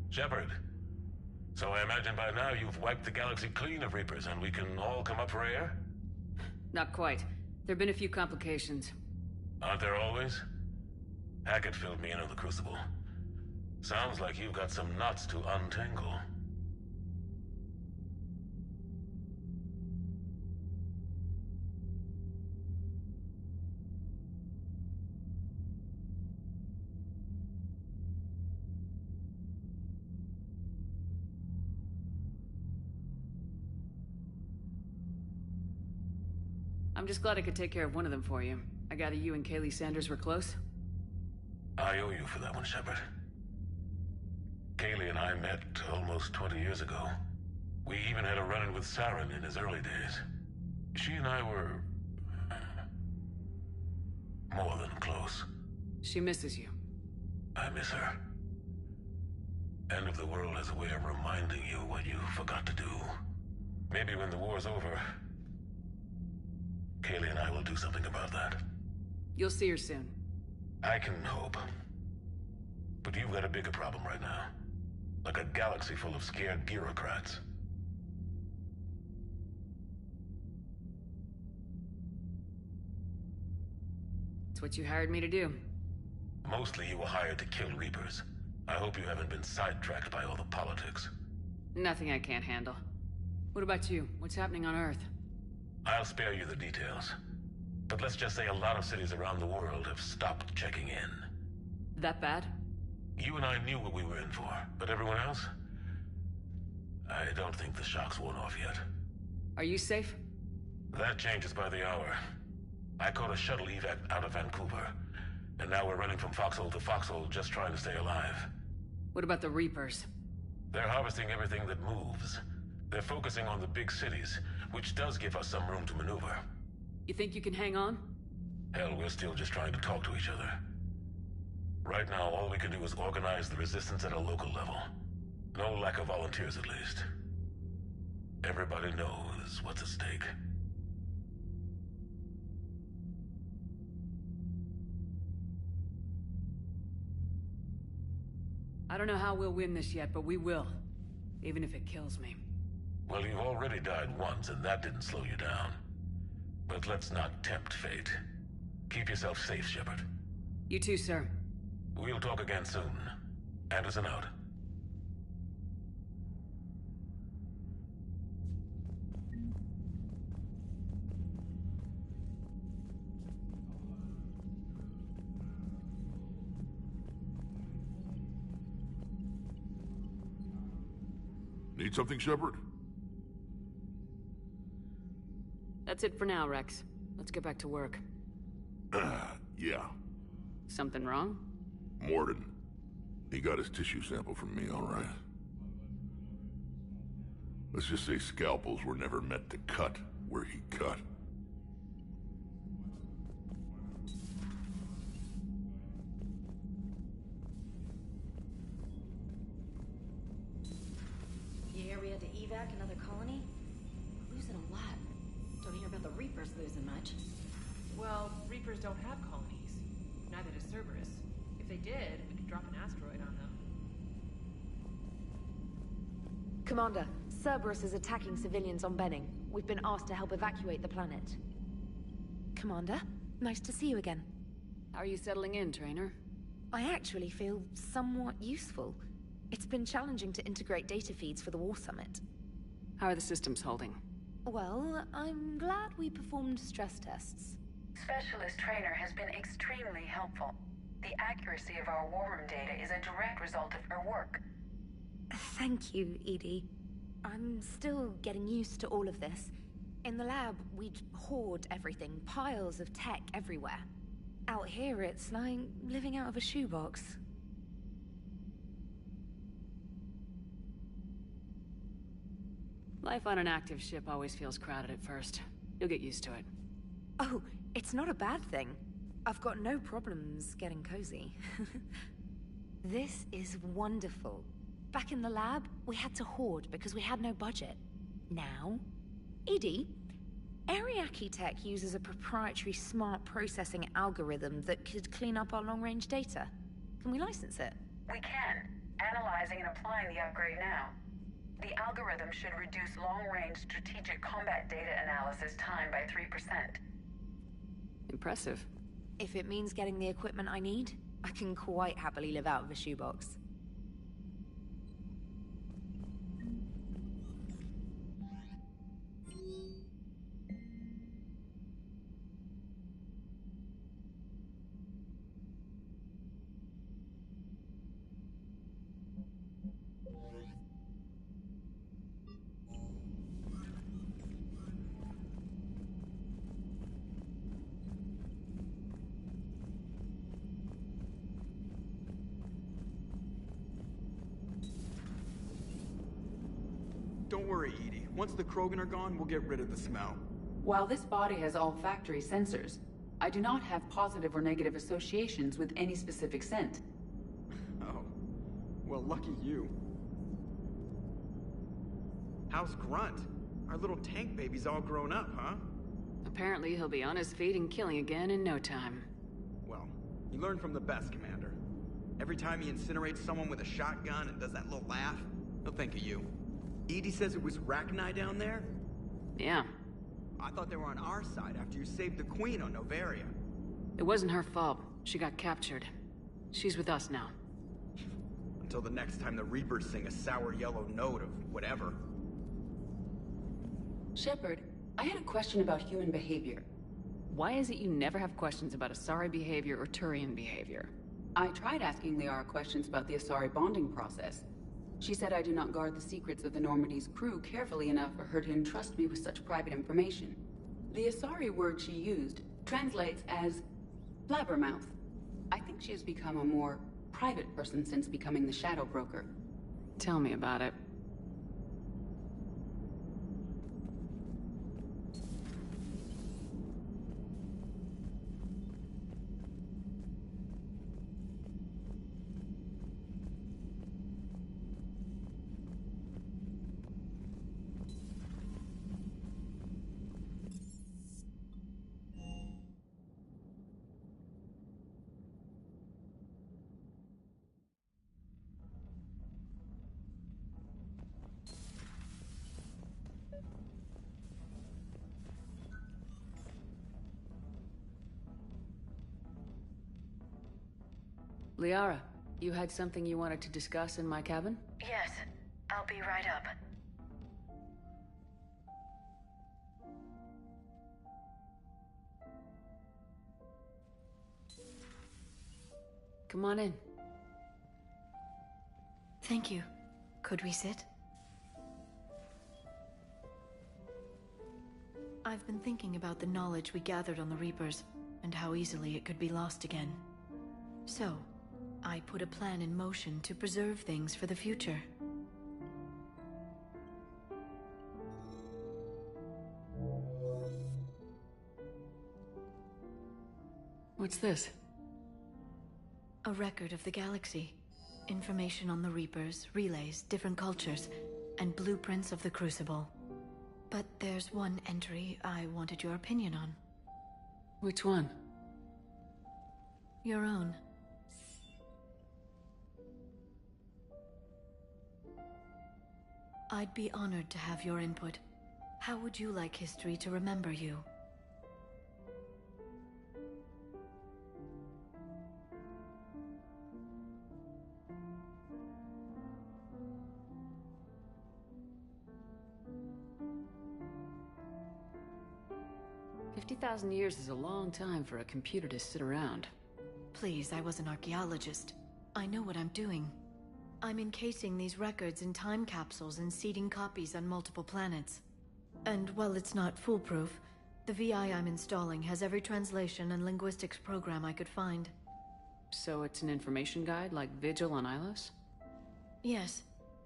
Shepard. So I imagine by now you've wiped the galaxy clean of Reapers and we can all come up for air? Not quite. There've been a few complications. Aren't there always? Hackett filled me in on the Crucible. Sounds like you've got some knots to untangle. I'm just glad I could take care of one of them for you. I gather you and Kaylee Sanders were close? I owe you for that one, Shepard. Kaylee and I met almost 20 years ago. We even had a run-in with Saren in his early days. She and I were... more than close. She misses you. I miss her. End of the world has a way of reminding you what you forgot to do. Maybe when the war's over, Kaylee and I will do something about that. You'll see her soon. I can hope. But you've got a bigger problem right now. Like a galaxy full of scared bureaucrats. It's what you hired me to do. Mostly you were hired to kill Reapers. I hope you haven't been sidetracked by all the politics. Nothing I can't handle. What about you? What's happening on Earth? I'll spare you the details. But let's just say a lot of cities around the world have stopped checking in. That bad? You and I knew what we were in for, but everyone else? I don't think the shock's worn off yet. Are you safe? That changes by the hour. I caught a shuttle evac out of Vancouver, and now we're running from foxhole to foxhole just trying to stay alive. What about the Reapers? They're harvesting everything that moves. They're focusing on the big cities, which does give us some room to maneuver. You think you can hang on? Hell, we're still just trying to talk to each other. Right now, all we can do is organize the resistance at a local level. No lack of volunteers, at least. Everybody knows what's at stake. I don't know how we'll win this yet, but we will. Even if it kills me. Well, you've already died once, and that didn't slow you down. But let's not tempt fate. Keep yourself safe, Shepard. You too, sir. We'll talk again soon. Anderson out. Need something, Shepard? That's it for now, Rex. Let's get back to work. Yeah. Something wrong? Mordin. He got his tissue sample from me, all right. Let's just say scalpels were never meant to cut where he cut. You hear we had to evac another colony? We're losing a lot. Don't hear about the Reapers losing much. Well, Reapers don't have colonies. Neither does Cerberus. If they did, we could drop an asteroid on them. Commander, Cerberus is attacking civilians on Benning. We've been asked to help evacuate the planet. Commander, nice to see you again. How are you settling in, Trainer? I actually feel somewhat useful. It's been challenging to integrate data feeds for the War Summit. How are the systems holding? Well, I'm glad we performed stress tests. Specialist Trainer has been extremely helpful. The accuracy of our war room data is a direct result of her work. Thank you, Edie. I'm still getting used to all of this. In the lab, we'd hoard everything, piles of tech everywhere. Out here, it's like living out of a shoebox. Life on an active ship always feels crowded at first. You'll get used to it. Oh, it's not a bad thing. I've got no problems getting cozy. This is wonderful. Back in the lab, we had to hoard because we had no budget. Now, Edie, Ariake Tech uses a proprietary smart processing algorithm that could clean up our long-range data. Can we license it? We can. Analyzing and applying the upgrade now. The algorithm should reduce long-range strategic combat data analysis time by 3%. Impressive. If it means getting the equipment I need, I can quite happily live out of a shoebox. Don't worry, Edie. Once the Krogan are gone, we'll get rid of the smell. While this body has olfactory sensors, I do not have positive or negative associations with any specific scent. Oh. Well, lucky you. How's Grunt? Our little tank baby's all grown up, huh? Apparently he'll be on his feet and killing again in no time. Well, you learn from the best, Commander. Every time he incinerates someone with a shotgun and does that little laugh, he'll think of you. Edie says it was Rachni down there? Yeah. I thought they were on our side after you saved the Queen on Noveria. It wasn't her fault. She got captured. She's with us now. Until the next time the Reapers sing a sour yellow note of whatever. Shepard, I had a question about human behavior. Why is it you never have questions about Asari behavior or Turian behavior? I tried asking Liara questions about the Asari bonding process. She said I do not guard the secrets of the Normandy's crew carefully enough for her to entrust me with such private information. The Asari word she used translates as blabbermouth. I think she has become a more private person since becoming the Shadow Broker. Tell me about it. Liara, you had something you wanted to discuss in my cabin? Yes, I'll be right up. Come on in. Thank you. Could we sit? I've been thinking about the knowledge we gathered on the Reapers, and how easily it could be lost again. So, I put a plan in motion to preserve things for the future. What's this? A record of the galaxy. Information on the Reapers, relays, different cultures, and blueprints of the Crucible. But there's one entry I wanted your opinion on. Which one? Your own. I'd be honored to have your input. How would you like history to remember you? $50,000 years is a long time for a computer to sit around. Please, I was an archaeologist. I know what I'm doing. I'm encasing these records in time capsules and seeding copies on multiple planets. And while it's not foolproof, the VI I'm installing has every translation and linguistics program I could find. So it's an information guide like Vigil on Ilos? Yes.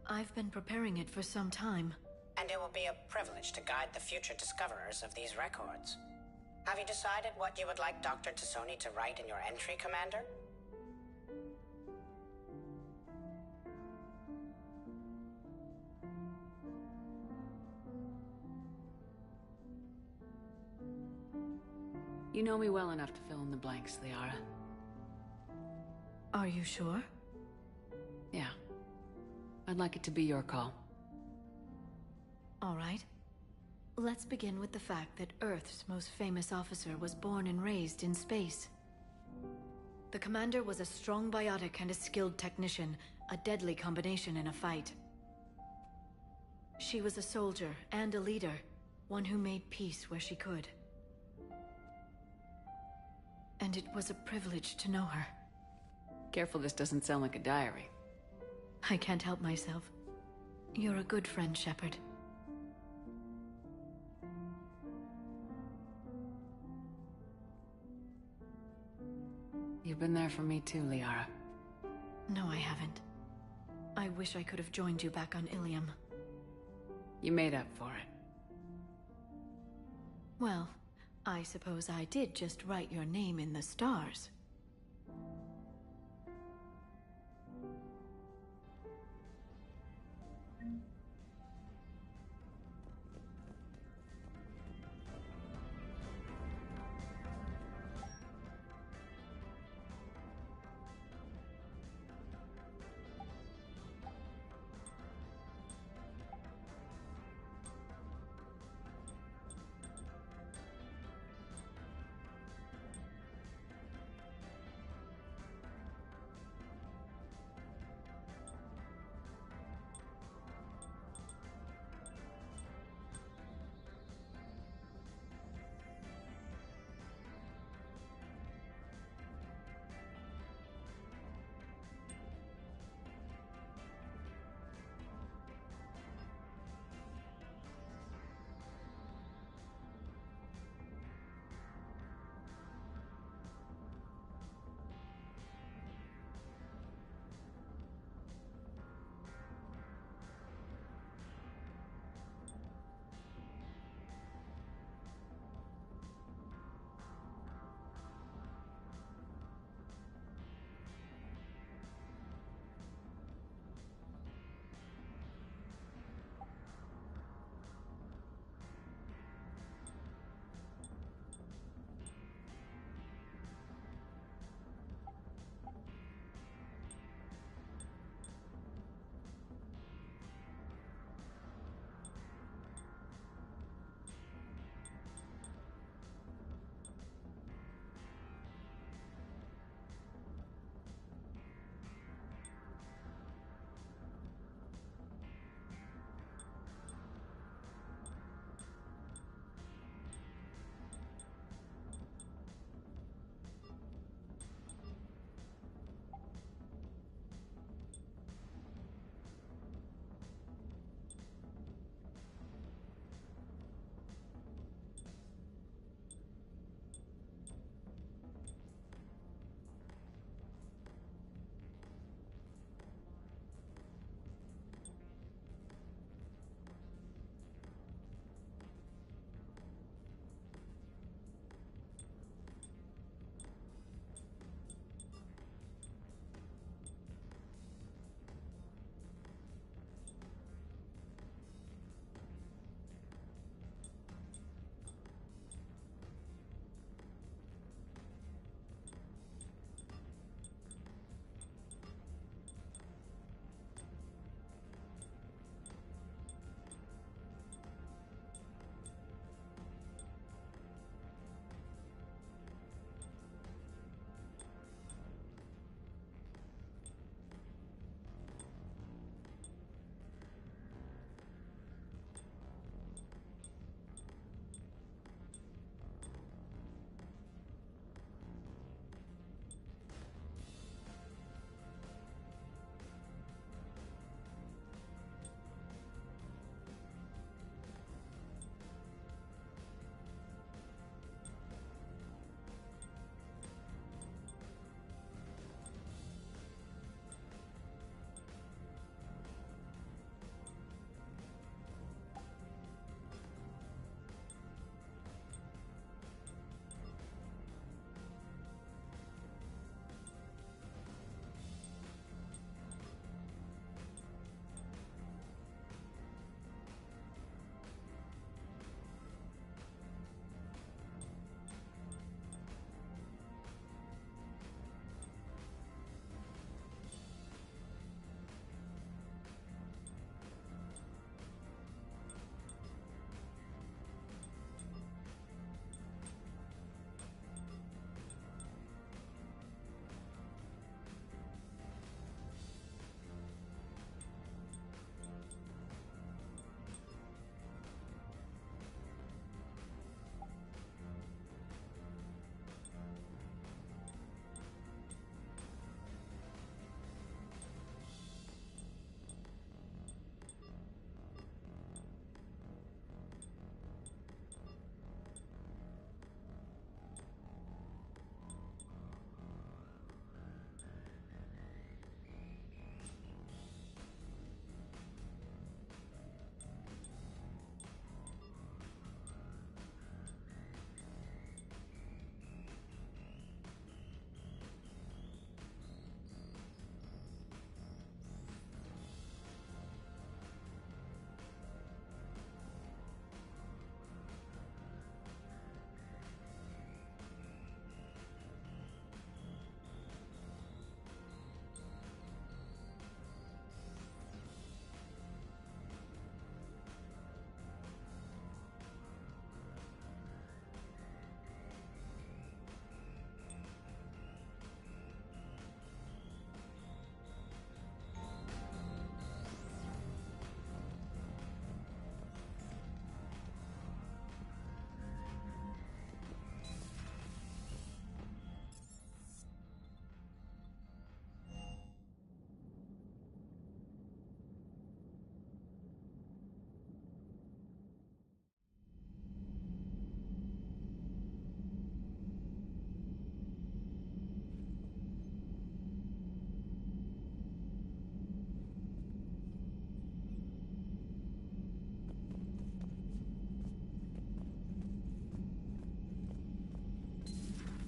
I've been preparing it for some time. And it will be a privilege to guide the future discoverers of these records. Have you decided what you would like Dr. T'Soni to write in your entry, Commander? You know me well enough to fill in the blanks, Liara. Are you sure? Yeah. I'd like it to be your call. All right. Let's begin with the fact that Earth's most famous officer was born and raised in space. The commander was a strong biotic and a skilled technician, a deadly combination in a fight. She was a soldier and a leader, one who made peace where she could. And it was a privilege to know her. Careful this doesn't sound like a diary. I can't help myself. You're a good friend, Shepard. You've been there for me too, Liara. No, I haven't. I wish I could have joined you back on Ilium. You made up for it. Well, I suppose I did just write your name in the stars.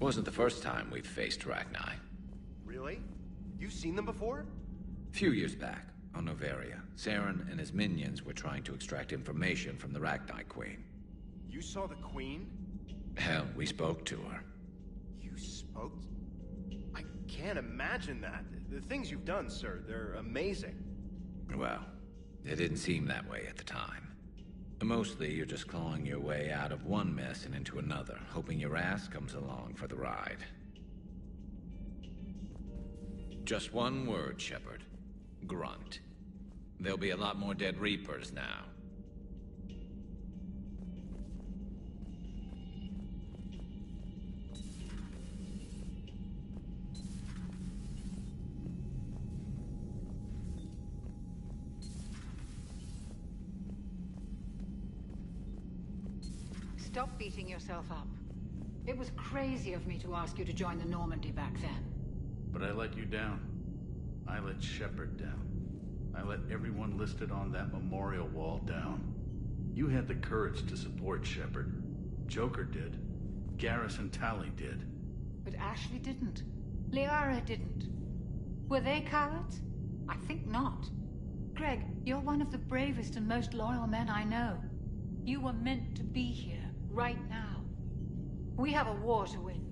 Wasn't the first time we've faced Rachni. Really? You've seen them before? A few years back, on Noveria, Saren and his minions were trying to extract information from the Rachni Queen. You saw the Queen? Hell, we spoke to her. You spoke? I can't imagine that. The things you've done, sir, they're amazing. Well, it didn't seem that way at the time. Mostly, you're just clawing your way out of one mess and into another, hoping your ass comes along for the ride. Just one word, Shepard. Grunt. There'll be a lot more dead Reapers now. Stop beating yourself up. It was crazy of me to ask you to join the Normandy back then. But I let you down. I let Shepard down. I let everyone listed on that memorial wall down. You had the courage to support Shepard. Joker did. Garrus and Tali did. But Ashley didn't. Liara didn't. Were they cowards? I think not. Greg, you're one of the bravest and most loyal men I know. You were meant to be here, right now. We have a war to win.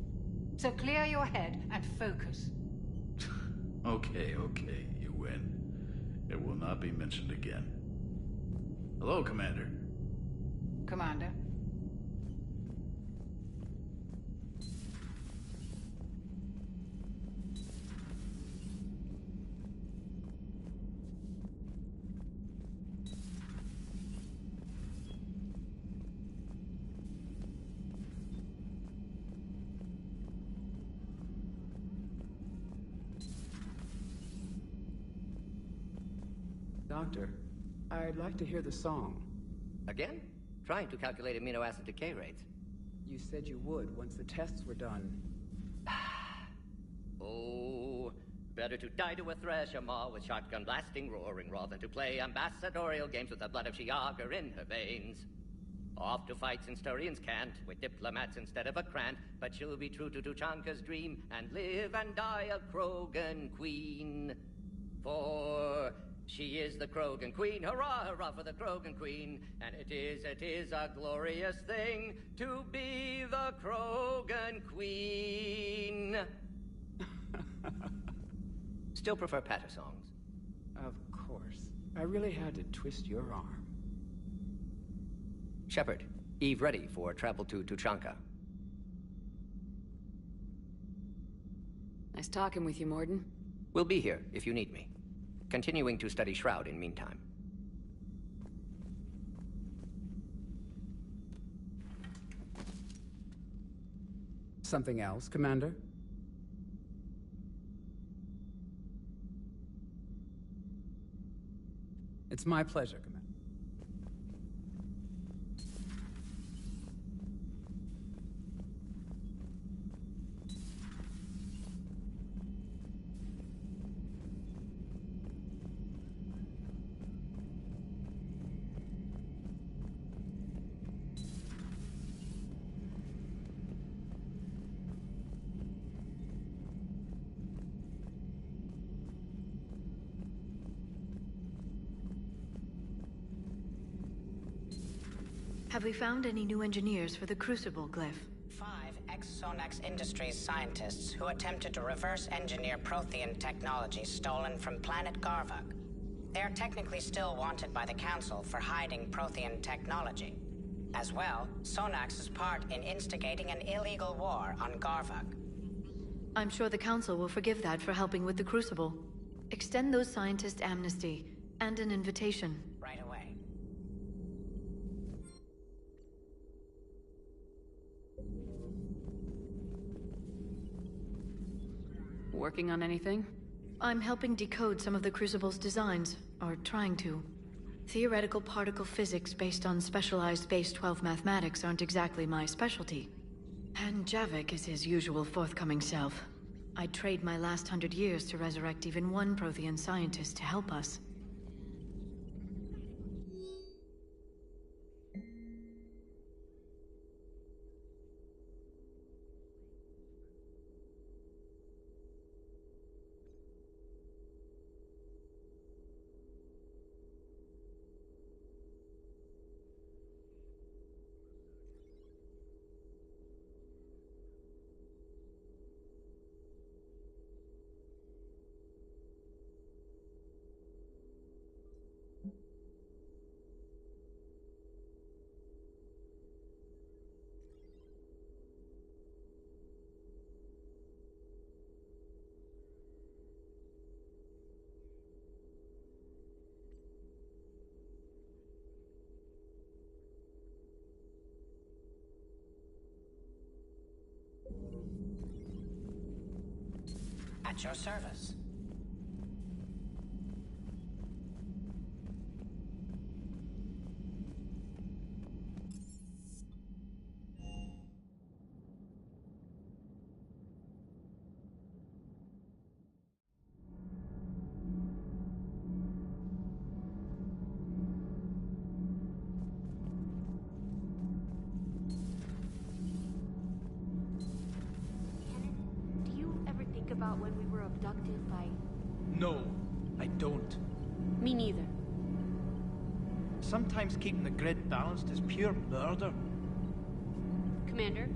So clear your head and focus. Okay, you win. It will not be mentioned again. Hello, Commander. Commander. Doctor, I'd like to hear the song. Again? Trying to calculate amino acid decay rates. You said you would once the tests were done. Oh, better to die to a thresher maw with shotgun blasting roaring raw than to play ambassadorial games with the blood of Shiagar in her veins. Off to fights in Sturians can't, with diplomats instead of a Krant, but she'll be true to Tuchanka's dream and live and die a Krogan queen. For she is the Krogan Queen. Hurrah, hurrah for the Krogan Queen. And it is a glorious thing to be the Krogan Queen. Still prefer patter songs? Of course. I really had to twist your arm. Shepard, Eve ready for travel to Tuchanka. Nice talking with you, Mordin. We'll be here if you need me. Continuing to study Shroud in meantime. Something else, Commander? It's my pleasure, Commander. Have we found any new engineers for the Crucible glyph? 5 ex-Sonax Industries scientists who attempted to reverse engineer Prothean technology stolen from planet Garvug. They are technically still wanted by the Council for hiding Prothean technology. As well, Sonax's part in instigating an illegal war on Garvug. I'm sure the Council will forgive that for helping with the Crucible. Extend those scientists amnesty and an invitation. Right away. Working on anything? I'm helping decode some of the Crucible's designs, or trying to. Theoretical particle physics based on specialized base 12 mathematics aren't exactly my specialty. And Javik is his usual forthcoming self. I'd trade my last 100 years to resurrect even one Prothean scientist to help us. At your service. Do you ever think about when we were abducted by... No, I don't. Me neither. Sometimes keeping the grid balanced is pure murder. Commander?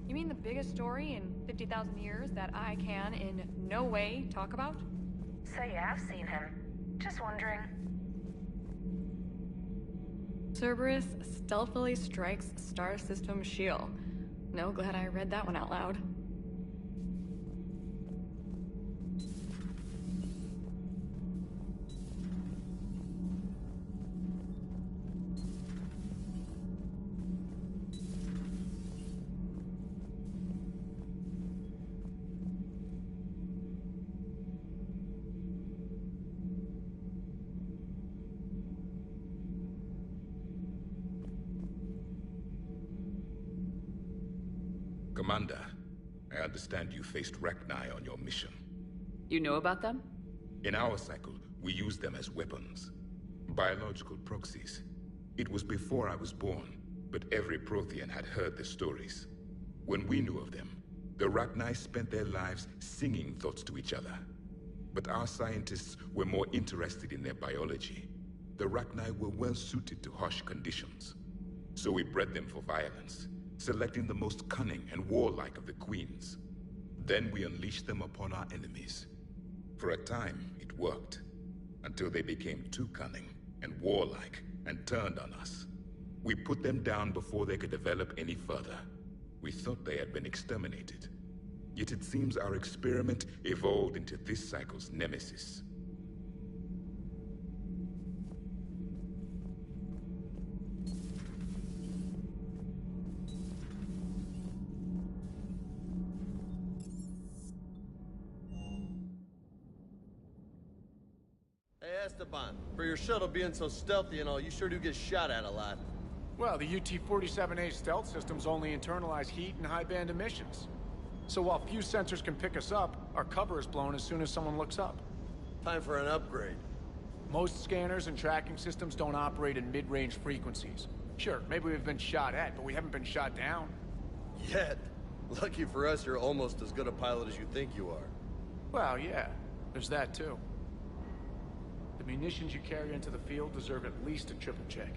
You mean the biggest story in 50,000 years that I can in no way talk about? So you have seen him. Just wondering. Cerberus stealthily strikes Star System shield. No, glad I read that one out loud. Commander, I understand you faced Rachni on your mission. You know about them? In our cycle, we use them as weapons. Biological proxies. It was before I was born, but every Prothean had heard the stories. When we knew of them, the Rachni spent their lives singing thoughts to each other. But our scientists were more interested in their biology. The Rachni were well suited to harsh conditions. So we bred them for violence, selecting the most cunning and warlike of the queens. Then we unleashed them upon our enemies. For a time, it worked, until they became too cunning and warlike and turned on us. We put them down before they could develop any further. We thought they had been exterminated. Yet it seems our experiment evolved into this cycle's nemesis. Hey, Esteban, for your shuttle being so stealthy and all, you sure do get shot at a lot. Well, the UT-47A stealth systems only internalize heat and high-band emissions. So while few sensors can pick us up, our cover is blown as soon as someone looks up. Time for an upgrade. Most scanners and tracking systems don't operate in mid-range frequencies. Sure, maybe we've been shot at, but we haven't been shot down. Yet. Lucky for us, you're almost as good a pilot as you think you are. Well, yeah, there's that too. The munitions you carry into the field deserve at least a triple check.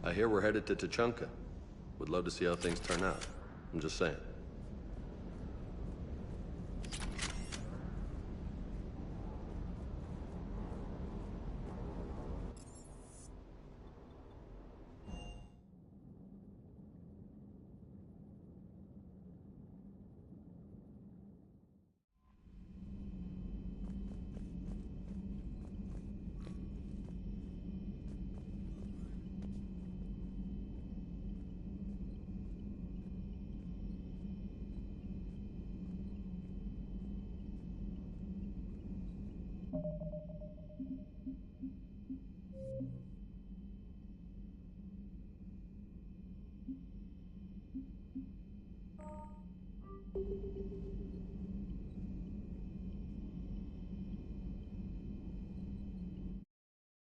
I hear we're headed to Tuchanka. Would love to see how things turn out. I'm just saying. You